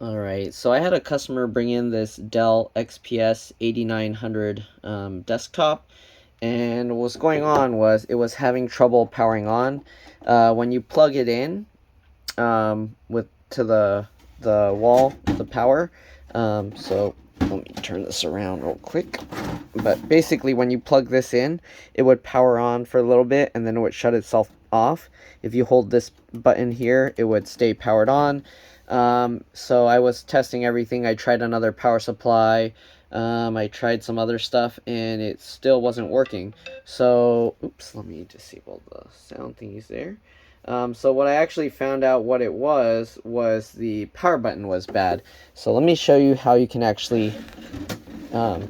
Alright, so I had a customer bring in this Dell XPS 8900 desktop, and what's going on was it was having trouble powering on. When you plug it in with to the wall, the power. So let me turn this around real quick. But basically, when you plug this in, it would power on for a little bit, and then it would shut itself off. If you hold this button here, it would stay powered on. So I was testing everything. I tried another power supply. I tried some other stuff, and it still wasn't working. So, oops, let me disable the sound thingies there. So what I actually found out what it was the power button was bad. So let me show you how you can actually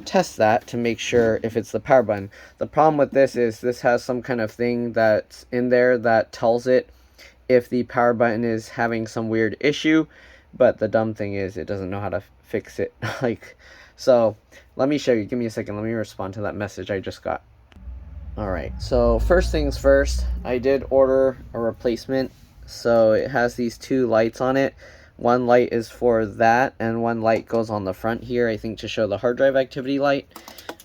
test that to make sure if it's the power button. The problem with this is this has some kind of thing that's in there that tells it if the power button is having some weird issue, but the dumb thing is it doesn't know how to fix it. So let me show you. Give me a second. Let me respond to that message I just got. Alright, so first things first, I did order a replacement. So it has these two lights on it. One light is for that, and one light goes on the front here, I think to show the hard drive activity light.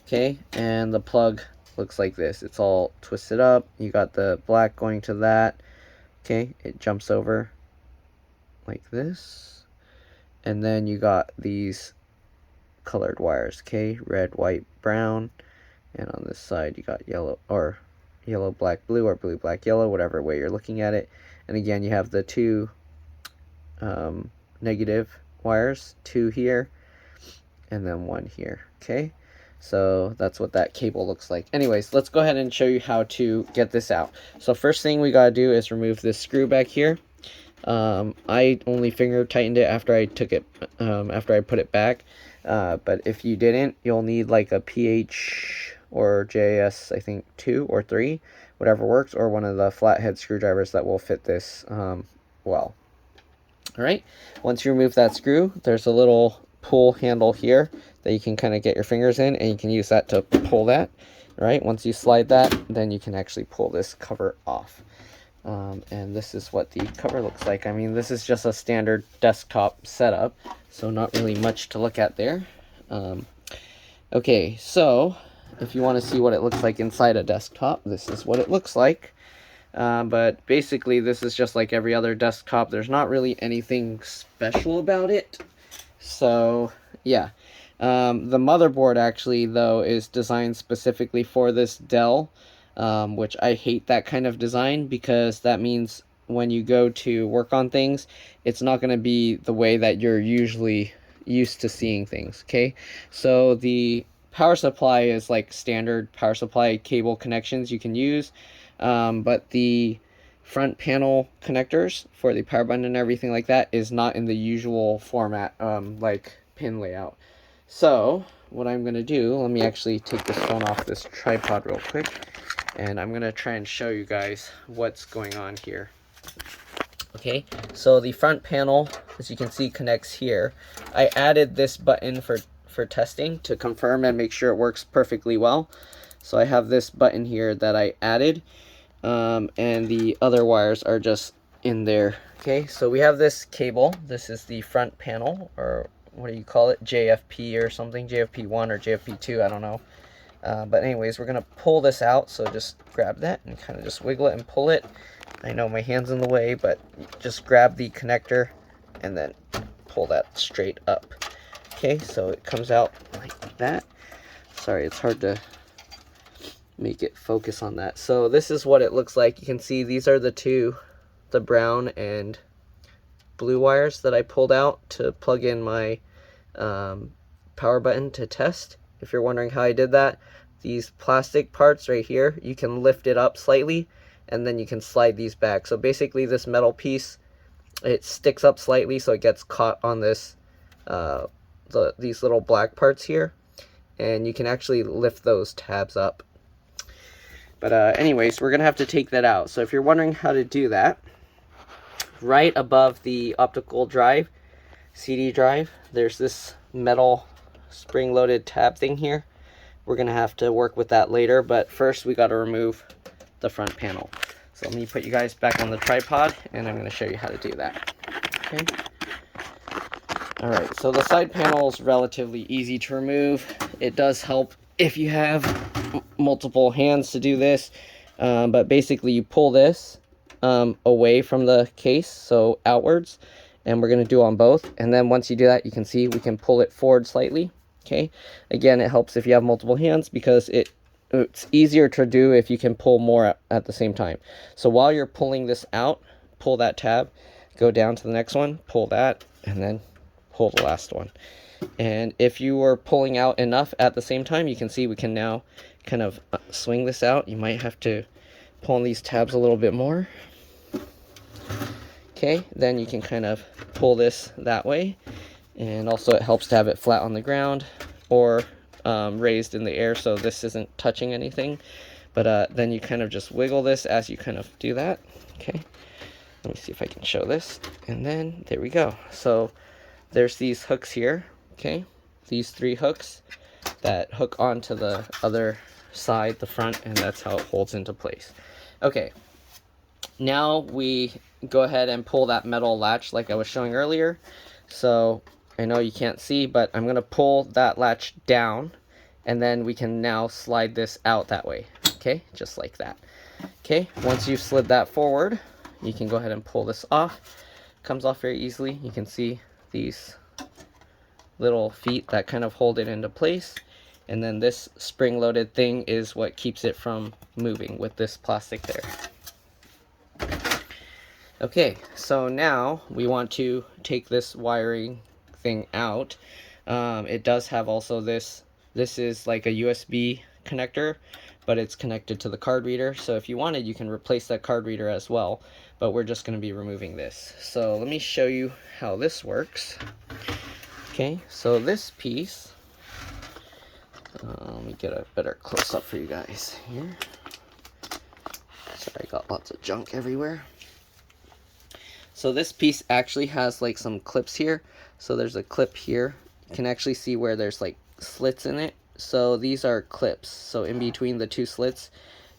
Okay, and the plug looks like this. It's all twisted up. You got the black going to that. Okay, it jumps over like this. And then you got these colored wires, okay, red, white, brown. And on this side you got yellow, or yellow, black, blue, or blue, black, yellow, whatever way you're looking at it. And again, you have the two negative wires, two here and then one here. Okay, so that's what that cable looks like. Anyways, let's go ahead and show you how to get this out. So first thing we gotta do is remove this screw back here. I only finger tightened it after I took it, after I put it back. But if you didn't, you'll need like a PH or JS, I think 2 or 3, whatever works, or one of the flathead screwdrivers that will fit this well. Alright, once you remove that screw, there's a little pull handle here that you can kind of get your fingers in, and you can use that to pull that. Right, once you slide that, then you can actually pull this cover off. And this is what the cover looks like. I mean, this is just a standard desktop setup, so not really much to look at there. Okay, so if you want to see what it looks like inside a desktop, this is what it looks like. But basically, this is just like every other desktop. There's not really anything special about it. So, yeah. The motherboard, actually, though, is designed specifically for this Dell. Which I hate that kind of design, because that means when you go to work on things, it's not going to be the way that you're usually used to seeing things. Okay, so the power supply is like standard power supply cable connections you can use, but the front panel connectors for the power button and everything like that is not in the usual format, like pin layout. So what I'm going to do, let me actually take this phone off this tripod real quick, and I'm going to try and show you guys what's going on here. Okay, so the front panel, as you can see, connects here. I added this button for testing to confirm and make sure it works perfectly well. So I have this button here that I added, and the other wires are just in there. Okay, so we have this cable. This is the front panel, or what do you call it, JFP or something, JFP1 or JFP2, I don't know. But anyways, we're going to pull this out, so just grab that and kind of just wiggle it and pull it. I know my hand's in the way, but just grab the connector and then pull that straight up. Okay, so it comes out like that. Sorry, it's hard to make it focus on that. So this is what it looks like. You can see these are the brown and blue wires that I pulled out to plug in my power button to test. If you're wondering how I did that, these plastic parts right here, you can lift it up slightly and then you can slide these back. So basically this metal piece, it sticks up slightly so it gets caught on this these little black parts here, and you can actually lift those tabs up. But anyways, we're gonna have to take that out. So if you're wondering how to do that, right above the optical drive, CD drive, there's this metal spring-loaded tab thing here. We're gonna have to work with that later, but first we gotta remove the front panel. So let me put you guys back on the tripod, and I'm gonna show you how to do that. Okay. Alright, so the side panel is relatively easy to remove. It does help if you have multiple hands to do this, but basically you pull this away from the case, so outwards, and we're going to do on both. And then once you do that, you can see we can pull it forward slightly. Okay, again, it helps if you have multiple hands because it's easier to do if you can pull more at the same time. So while you're pulling this out, pull that tab, go down to the next one, pull that, and then pull the last one. And if you were pulling out enough at the same time, you can see we can now kind of swing this out. You might have to pull on these tabs a little bit more. Okay, then you can kind of pull this that way. And also it helps to have it flat on the ground or raised in the air so this isn't touching anything. But then you kind of just wiggle this as you kind of do that. Okay, let me see if I can show this. And then there we go. So there's these hooks here. Okay, these 3 hooks that hook onto the other side, the front, and that's how it holds into place. Okay, now we go ahead and pull that metal latch like I was showing earlier. So I know you can't see, but I'm going to pull that latch down, and then we can now slide this out that way. Okay, just like that. Okay, once you've slid that forward, you can go ahead and pull this off. Comes off very easily. You can see these little feet that kind of hold it into place, and then this spring-loaded thing is what keeps it from moving with this plastic there. Okay, so now we want to take this wiring thing out. It does have also this is like a USB connector, but it's connected to the card reader, so if you wanted you can replace that card reader as well, but we're just going to be removing this. So let me show you how this works. Okay, so this piece, let me get a better close-up for you guys here. Sorry, I got lots of junk everywhere. So this piece actually has like some clips here. So there's a clip here. You can actually see where there's like slits in it. So these are clips. So in between the 2 slits,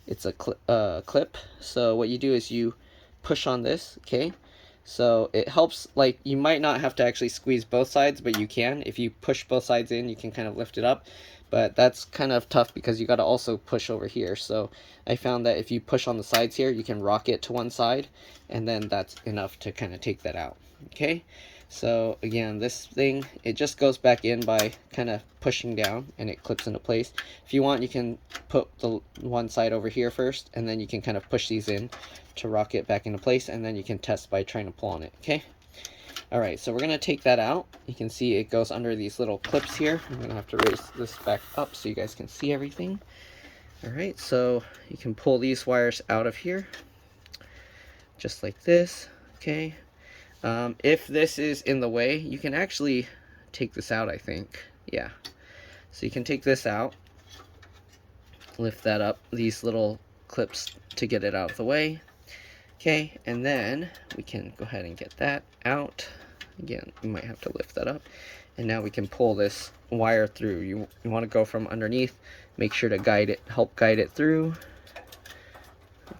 it's a clip. So what you do is you push on this, okay? So it helps, like, you might not have to actually squeeze both sides, but you can. If you push both sides in, you can kind of lift it up. But that's kind of tough because you got to also push over here. So I found that if you push on the sides here, you can rock it to one side, and then that's enough to kind of take that out. Okay, so again, this thing, it just goes back in by kind of pushing down, and it clips into place. If you want, you can put the one side over here first, and then you can kind of push these in to rock it back into place, and then you can test by trying to pull on it. Okay, alright, so we're going to take that out. You can see it goes under these little clips here. I'm going to have to raise this back up so you guys can see everything. Alright, so you can pull these wires out of here just like this. Okay, if this is in the way, you can actually take this out, I think. Yeah, so you can take this out, lift that up, these little clips to get it out of the way. Okay, and then we can go ahead and get that out. Again, you might have to lift that up. And now we can pull this wire through. You want to go from underneath. Make sure to guide it, help guide it through.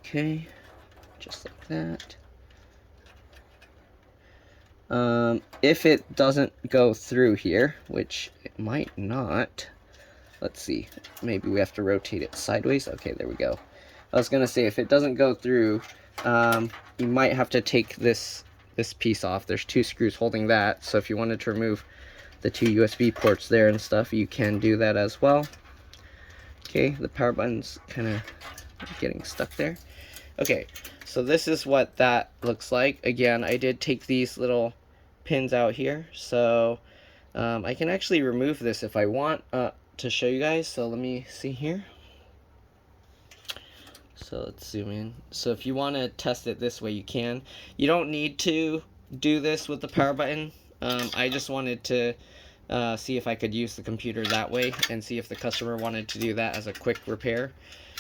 Okay, just like that. If it doesn't go through here, which it might not, let's see, maybe we have to rotate it sideways. Okay, there we go. I was gonna say, if it doesn't go through, you might have to take this piece off. There's 2 screws holding that, so if you wanted to remove the 2 USB ports there and stuff, you can do that as well. Okay, the power button's kind of getting stuck there. Okay, so this is what that looks like. Again, I did take these little pins out here, so I can actually remove this if I want to show you guys. So let me see here. So let's zoom in. So if you want to test it this way, you can. You don't need to do this with the power button. I just wanted to see if I could use the computer that way and see if the customer wanted to do that as a quick repair.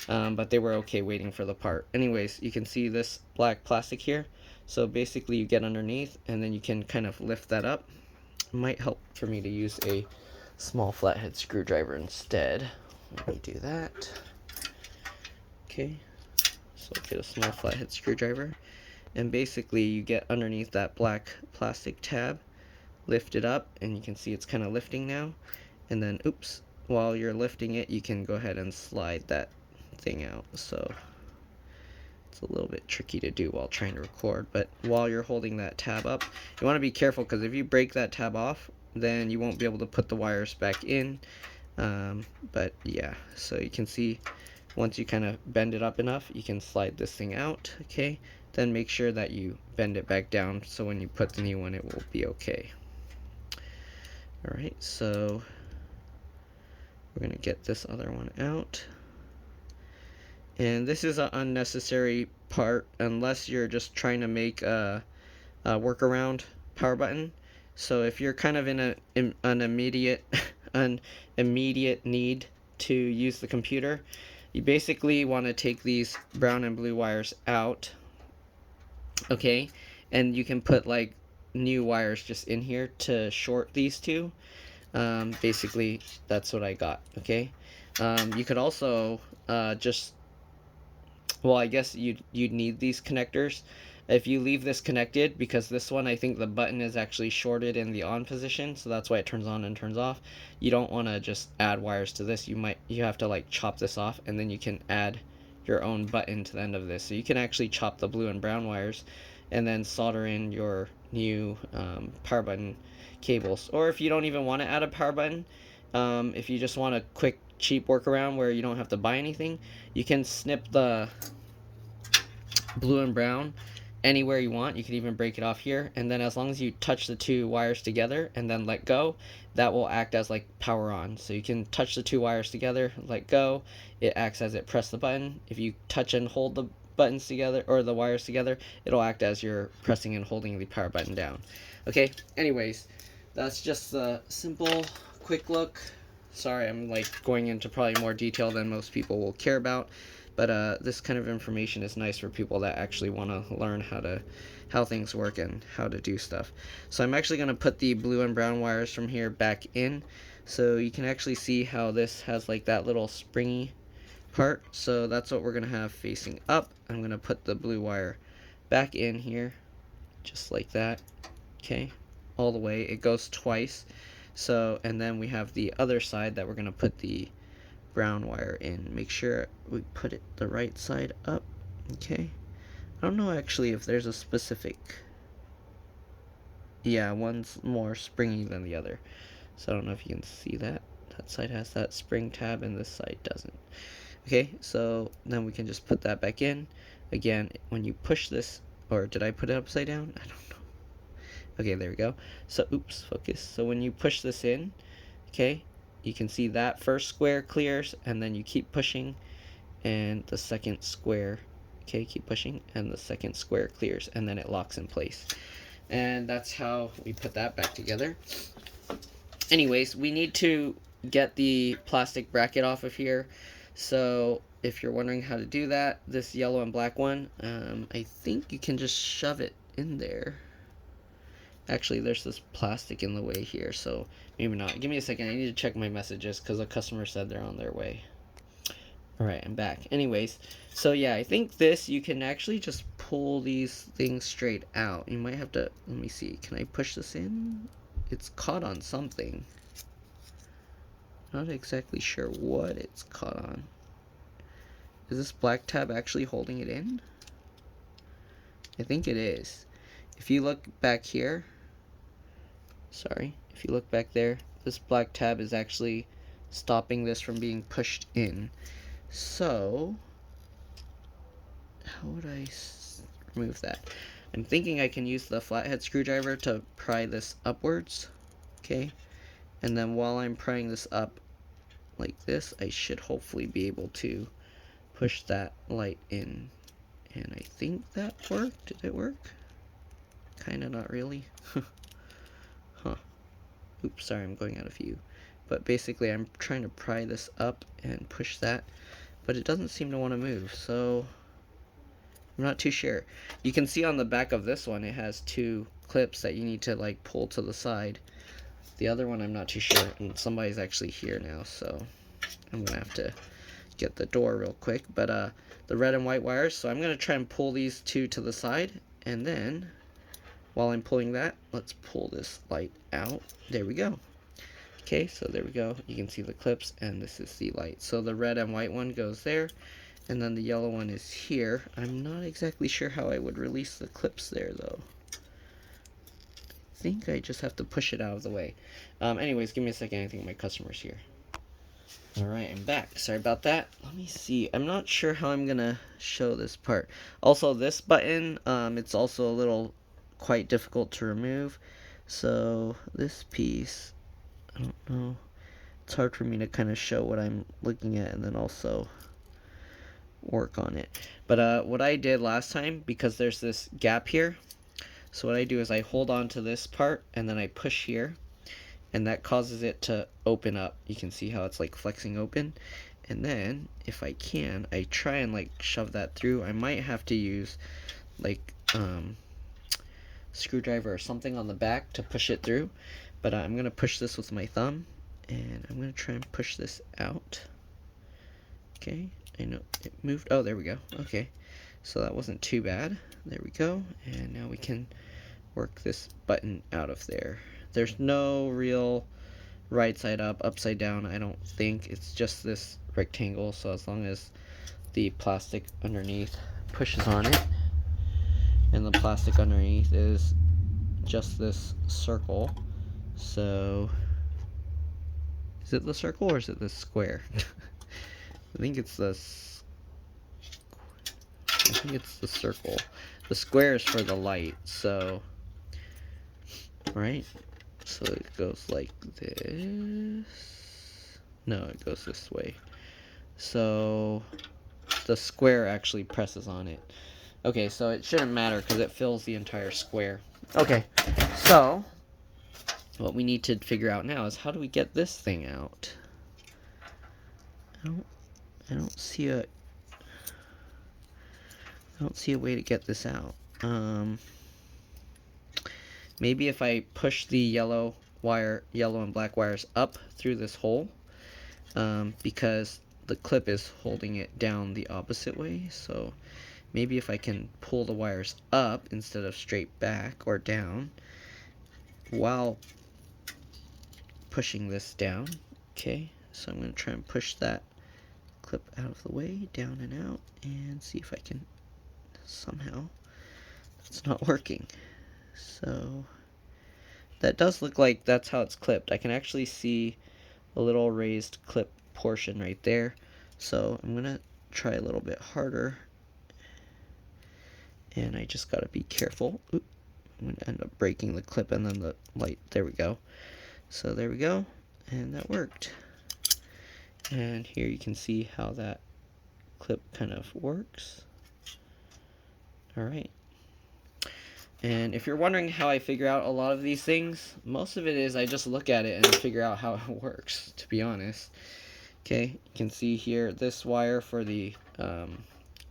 But they were okay waiting for the part. Anyways, you can see this black plastic here. So basically you get underneath and then you can kind of lift that up. It might help for me to use a small flathead screwdriver instead. Let me do that. Okay, so get a small flathead screwdriver. And basically you get underneath that black plastic tab. lift it up, and you can see it's kind of lifting now. And then, oops, while you're lifting it, you can go ahead and slide that thing out. So it's a little bit tricky to do while trying to record, but while you're holding that tab up, you want to be careful, because if you break that tab off, then you won't be able to put the wires back in. But yeah, so you can see once you kind of bend it up enough, you can slide this thing out. Okay, then make sure that you bend it back down so when you put the new one, it will be okay. Alright, so we're going to get this other one out. And this is an unnecessary part unless you're just trying to make a workaround power button. So if you're kind of in an immediate need to use the computer, you basically want to take these brown and blue wires out, okay, and you can put like new wires just in here to short these two. Basically that's what I got. Okay, you could also just, well, I guess you'd need these connectors. If you leave this connected, because this one, I think the button is actually shorted in the on position, so that's why it turns on and turns off. You don't want to just add wires to this. You have to like chop this off, and then you can add your own button to the end of this. So you can actually chop the blue and brown wires and then solder in your new power button cables. Or if you don't even want to add a power button, if you just want a quick cheap workaround where you don't have to buy anything, you can snip the blue and brown anywhere you want. You can even break it off here, and then as long as you touch the two wires together and then let go, that will act as like power on. So you can touch the two wires together, let go, it acts as it press the button. If you touch and hold the buttons together, or the wires together, it'll act as you're pressing and holding the power button down. Okay, anyways, that's just a simple quick look. Sorry, I'm like going into probably more detail than most people will care about, but this kind of information is nice for people that actually want to learn how things work and how to do stuff. So I'm actually going to put the blue and brown wires from here back in, so you can actually see how this has like that little springy part. So that's what we're going to have facing up. I'm going to put the blue wire back in here, just like that. Okay, all the way. It goes twice. So, and then we have the other side that we're going to put the brown wire in. Make sure we put it the right side up. Okay, I don't know actually if there's a specific, yeah, one's more springy than the other, so I don't know if you can see that. That side has that spring tab and this side doesn't. Okay, so then we can just put that back in. Again, when you push this, or did I put it upside down? I don't know. Okay, there we go. So, oops, focus. So when you push this in, okay, you can see that first square clears, and then you keep pushing, and the second square, okay, keep pushing, and the second square clears, and then it locks in place. And that's how we put that back together. Anyways, we need to get the plastic bracket off of here. So if you're wondering how to do that, this yellow and black one, I think you can just shove it in there. Actually, there's this plastic in the way here, so maybe not. Give me a second. I need to check my messages because a customer said they're on their way. Alright, I'm back. Anyways, so yeah, I think this, you can actually just pull these things straight out. You might have to, let me see, can I push this in? It's caught on something. Not exactly sure what it's caught on. Is this black tab actually holding it in? I think it is. If you look back here, sorry, if you look back there, this black tab is actually stopping this from being pushed in. So, how would I remove that? I'm thinking I can use the flathead screwdriver to pry this upwards, okay? And then while I'm prying this up like this, I should hopefully be able to push that light in. And I think that worked. Did it work? Kinda, not really. Huh. Oops, sorry, I'm going out of view. But basically, I'm trying to pry this up and push that, but it doesn't seem to want to move, so I'm not too sure. You can see on the back of this one, it has two clips that you need to like pull to the side. The other one, I'm not too sure, and somebody's actually here now, so I'm gonna have to get the door real quick. But the red and white wires, so I'm gonna try and pull these two to the side, and then while I'm pulling that, let's pull this light out. There we go. Okay, so there we go. You can see the clips, and this is the light. So the red and white one goes there, and then the yellow one is here. I'm not exactly sure how I would release the clips there, though. I think I just have to push it out of the way. Anyways, give me a second. I think my customer's here. Alright, I'm back. Sorry about that. Let me see. I'm not sure how I'm gonna show this part. Also, this button, it's also a little quite difficult to remove. So, this piece, I don't know. It's hard for me to kind of show what I'm looking at and then also work on it. But what I did last time, because there's this gap here, so what I do is I hold on to this part and then I push here, and that causes it to open up. You can see how it's like flexing open. And then if I can, I try and like shove that through. I might have to use like screwdriver or something on the back to push it through, but I'm gonna push this with my thumb, and I'm gonna try and push this out. Okay, I know it moved. Oh, there we go. Okay, so that wasn't too bad. There we go. And now we can work this button out of there. There's no real right side up, upside down, I don't think. It's just this rectangle, so as long as the plastic underneath pushes on it, and the plastic underneath is just this circle. So, is it the circle or is it the square? I think it's the circle. The square is for the light, so, right? So it goes like this. No, it goes this way. So the square actually presses on it. Okay, so it shouldn't matter because it fills the entire square. Okay, so what we need to figure out now is how do we get this thing out? I don't see a way to get this out. Maybe if I push the yellow and black wires up through this hole, because the clip is holding it down the opposite way. So maybe if I can pull the wires up instead of straight back or down while pushing this down. Okay, so I'm going to try and push that clip out of the way, down and out, and see if I can somehow. It's not working. So that does look like that's how it's clipped. I can actually see a little raised clip portion right there. So I'm going to try a little bit harder. And I just got to be careful. Oop, I'm going to end up breaking the clip and then the light. There we go. So there we go. And that worked. And here you can see how that clip kind of works. Alright. And if you're wondering how I figure out a lot of these things, most of it is I just look at it and figure out how it works, to be honest. Okay, you can see here this wire for the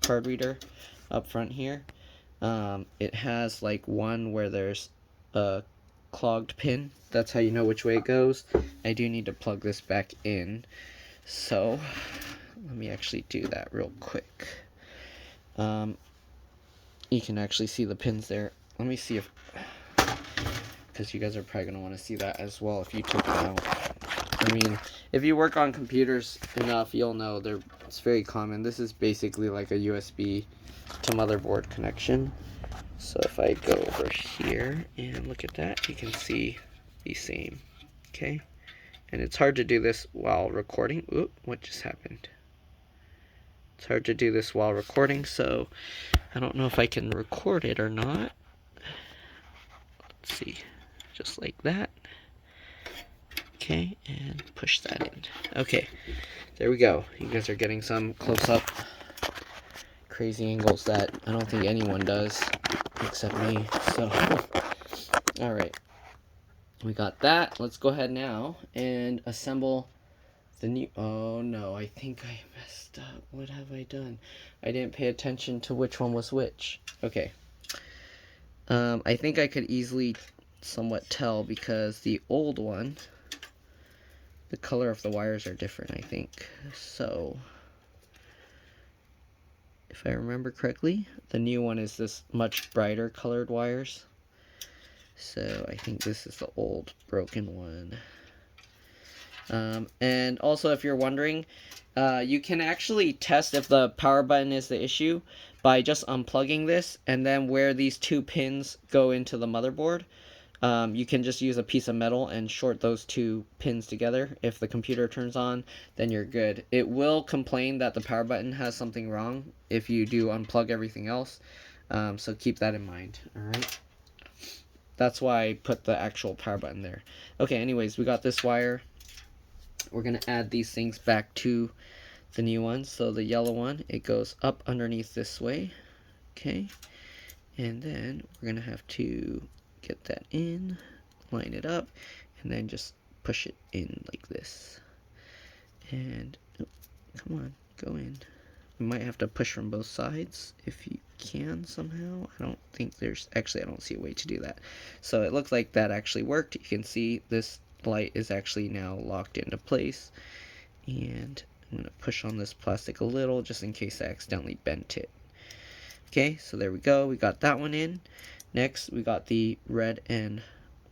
card reader up front here. It has like one where there's a clogged pin. That's how you know which way it goes. I do need to plug this back in. So let me actually do that real quick. You can actually see the pins there. Let me see if, because you guys are probably going to want to see that as well if you took it out. I mean, if you work on computers enough, you'll know it's very common. This is basically like a USB to motherboard connection. So if I go over here and look at that, you can see the same. Okay? And it's hard to do this while recording. Oop, what just happened? It's hard to do this while recording, so I don't know if I can record it or not. Let's see. Just like that. Okay, and push that in. Okay, there we go. You guys are getting some close-up crazy angles that I don't think anyone does except me. So, alright. We got that. Let's go ahead now and assemble the new... Oh no, I think I messed up. What have I done? I didn't pay attention to which one was which. Okay. I think I could easily somewhat tell because the old one, the color of the wires are different, I think. So, if I remember correctly, the new one is this much brighter colored wires. So I think this is the old broken one. And also, if you're wondering, you can actually test if the power button is the issue by just unplugging this, and then where these two pins go into the motherboard, you can just use a piece of metal and short those two pins together. If the computer turns on, then you're good. It will complain that the power button has something wrong if you do unplug everything else, so keep that in mind. Alright, that's why I put the actual power button there. Okay, anyways, we got this wire. We're going to add these things back to the new one. So the yellow one, it goes up underneath this way. Okay. And then we're going to have to get that in, line it up, and then just push it in like this. And, oh, come on, go in. You might have to push from both sides if you can somehow. I don't think there's, actually I don't see a way to do that. So it looks like that actually worked. You can see this light is actually now locked into place, and I'm going to push on this plastic a little just in case I accidentally bent it. Okay, so there we go, we got that one in. Next we got the red and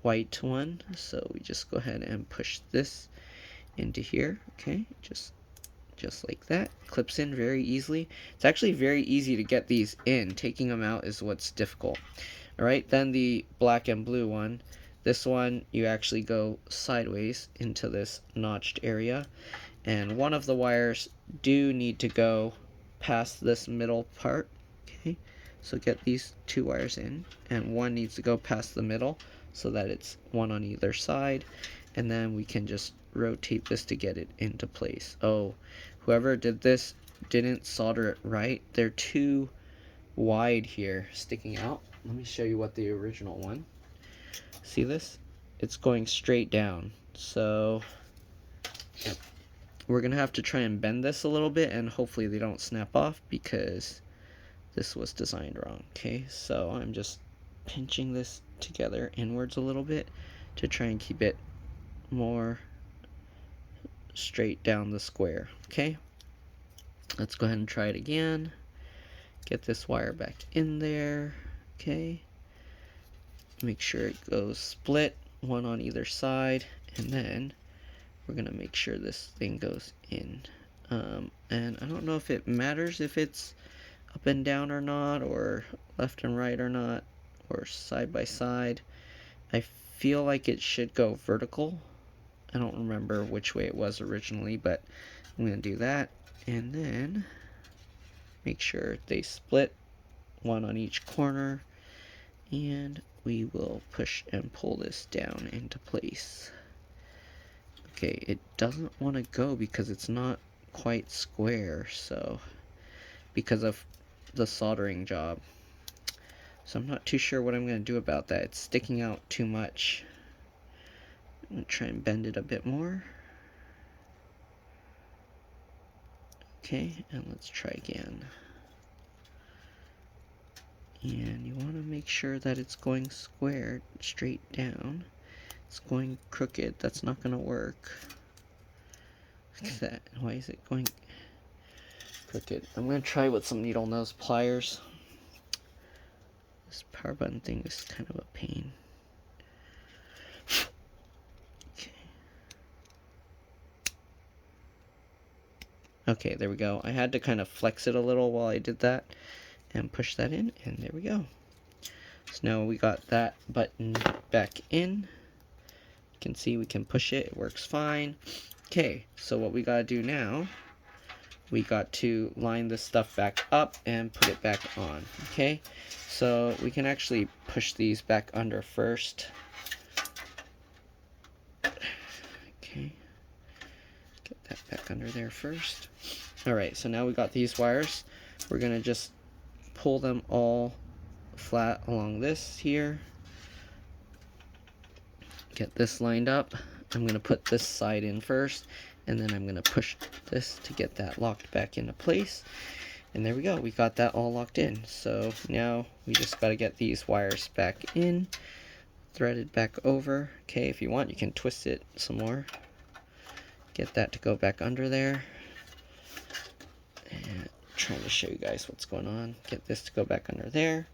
white one, so we just go ahead and push this into here. Okay, just like that. Clips in very easily. It's actually very easy to get these in. Taking them out is what's difficult. Alright, then the black and blue one. This one, you actually go sideways into this notched area, and one of the wires do need to go past this middle part. Okay, so get these two wires in, and one needs to go past the middle so that it's one on either side, and then we can just rotate this to get it into place. Oh, whoever did this didn't solder it right. They're too wide here, sticking out. Let me show you what the original one. See this? It's going straight down. So we're gonna have to try and bend this a little bit, and hopefully they don't snap off because this was designed wrong. Okay, so I'm just pinching this together inwards a little bit to try and keep it more straight down the square. Okay, let's go ahead and try it again. Get this wire back in there. Okay, make sure it goes split, one on either side, and then we're gonna make sure this thing goes in. And I don't know if it matters if it's up and down or not, or left and right or not, or side by side. I feel like it should go vertical. I don't remember which way it was originally, but I'm gonna do that, and then make sure they split, one on each corner, and we will push and pull this down into place. Okay, it doesn't want to go because it's not quite square, so because of the soldering job. So I'm not too sure what I'm going to do about that. It's sticking out too much. I'm going to try and bend it a bit more. Okay, and let's try again. And you want to make sure that it's going square, straight down. It's going crooked, that's not going to work. Look at that. Why is it going crooked? I'm going to try with some needle nose pliers. This power button thing is kind of a pain. Okay. Okay, there we go. I had to kind of flex it a little while I did that and push that in, and there we go. So now we got that button back in. You can see we can push it, it works fine. Okay, so what we gotta do now, we got to line this stuff back up and put it back on. Okay, so we can actually push these back under first. Okay, get that back under there first. Alright, so now we got these wires. We're gonna just pull them all flat along this here. Get this lined up. I'm going to put this side in first, and then I'm going to push this to get that locked back into place. And there we go, we got that all locked in. So now we just got to get these wires back in, threaded back over. Okay, if you want, you can twist it some more. Get that to go back under there. And trying to show you guys what's going on. Get this to go back under there.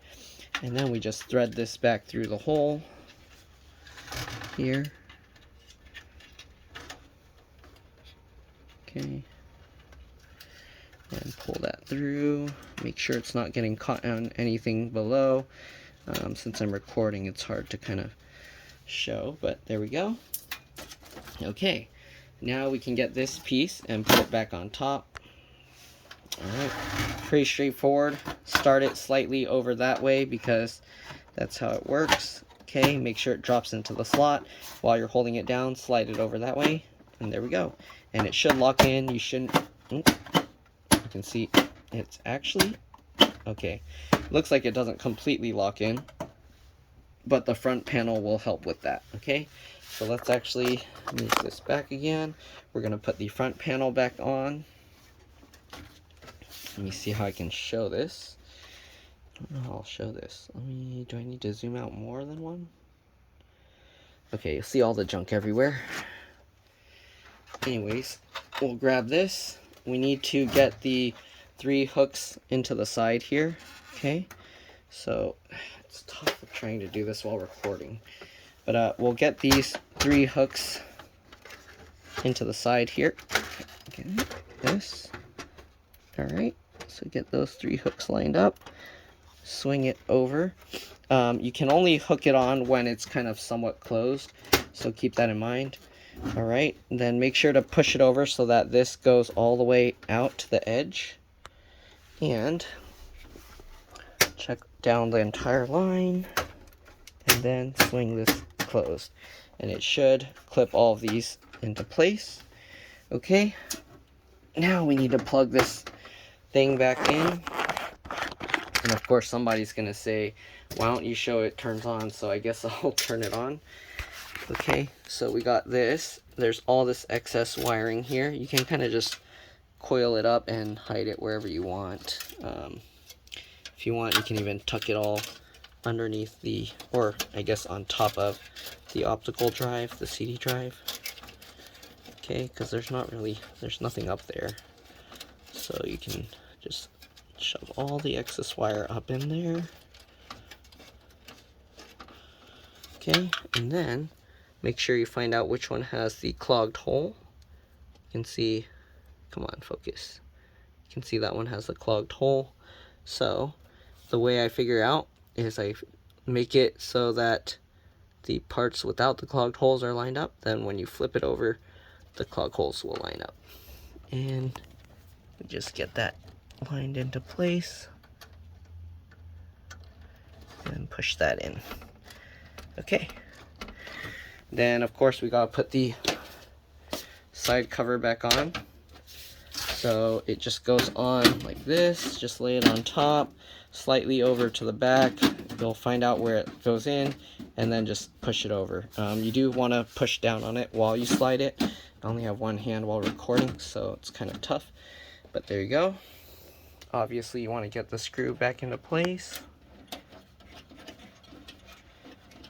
And then we just thread this back through the hole. here. Okay. And pull that through. Make sure it's not getting caught on anything below. Since I'm recording, it's hard to kind of show, but there we go. Okay, now we can get this piece and put it back on top. Alright, pretty straightforward. Start it slightly over that way because that's how it works. Okay, make sure it drops into the slot. While you're holding it down, slide it over that way, and there we go. And it should lock in. You shouldn't... You can see it's actually... Okay, looks like it doesn't completely lock in, but the front panel will help with that. Okay, so let's actually move this back again. We're going to put the front panel back on. Let me see how I can show this. I don't know how I'll show this. Do I need to zoom out more than one? Okay, you'll see all the junk everywhere. Anyways, we'll grab this. We need to get the 3 hooks into the side here. Okay, so it's tough trying to do this while recording, but we'll get these 3 hooks into the side here. Okay, this. All right, so get those 3 hooks lined up. Swing it over. You can only hook it on when it's kind of somewhat closed, so keep that in mind. All right, then make sure to push it over so that this goes all the way out to the edge, and check down the entire line, and then swing this closed, and it should clip all of these into place. Okay, now we need to plug this thing back in. And of course somebody's gonna say, why don't you show it turns on? So I guess I'll turn it on. Okay, so we got this. There's all this excess wiring here. You can kind of just coil it up and hide it wherever you want. If you want, you can even tuck it all underneath the, or I guess on top of the optical drive, the CD drive. Okay, because there's nothing up there. So you can just shove all the excess wire up in there. Okay, and then make sure you find out which one has the clogged hole. You can see, come on, focus. You can see that one has the clogged hole. So the way I figure out is I make it so that the parts without the clogged holes are lined up. Then when you flip it over, the clogged holes will line up. And we just get that lined into place and push that in. Okay, then of course we gotta put the side cover back on. So it just goes on like this. Just lay it on top, slightly over to the back. You'll find out where it goes in, and then just push it over. You do want to push down on it while you slide it. I only have one hand while recording, so it's kind of tough, but there you go. Obviously you want to get the screw back into place.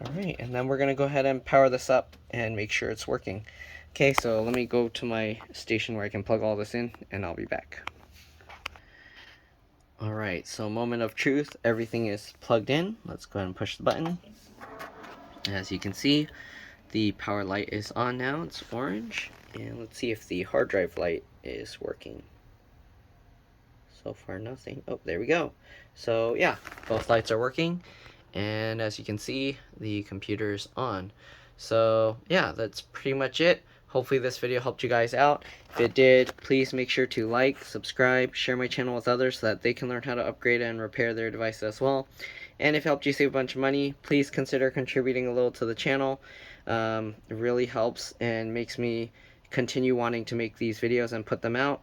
Alright, and then we're going to go ahead and power this up and make sure it's working. Okay, so let me go to my station where I can plug all this in, and I'll be back. Alright, so moment of truth, everything is plugged in. Let's go ahead and push the button. As you can see, the power light is on now, it's orange. And let's see if the hard drive light is working. So far nothing. Oh, there we go. So yeah, both lights are working. And as you can see, the computer's on. So yeah, that's pretty much it. Hopefully this video helped you guys out. If it did, please make sure to like, subscribe, share my channel with others so that they can learn how to upgrade and repair their devices as well. And if it helped you save a bunch of money, please consider contributing a little to the channel. It really helps and makes me continue wanting to make these videos and put them out.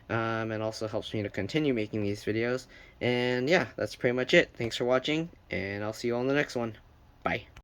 And also helps me to continue making these videos. And yeah, that's pretty much it. Thanks for watching, and I'll see you all in the next one. Bye.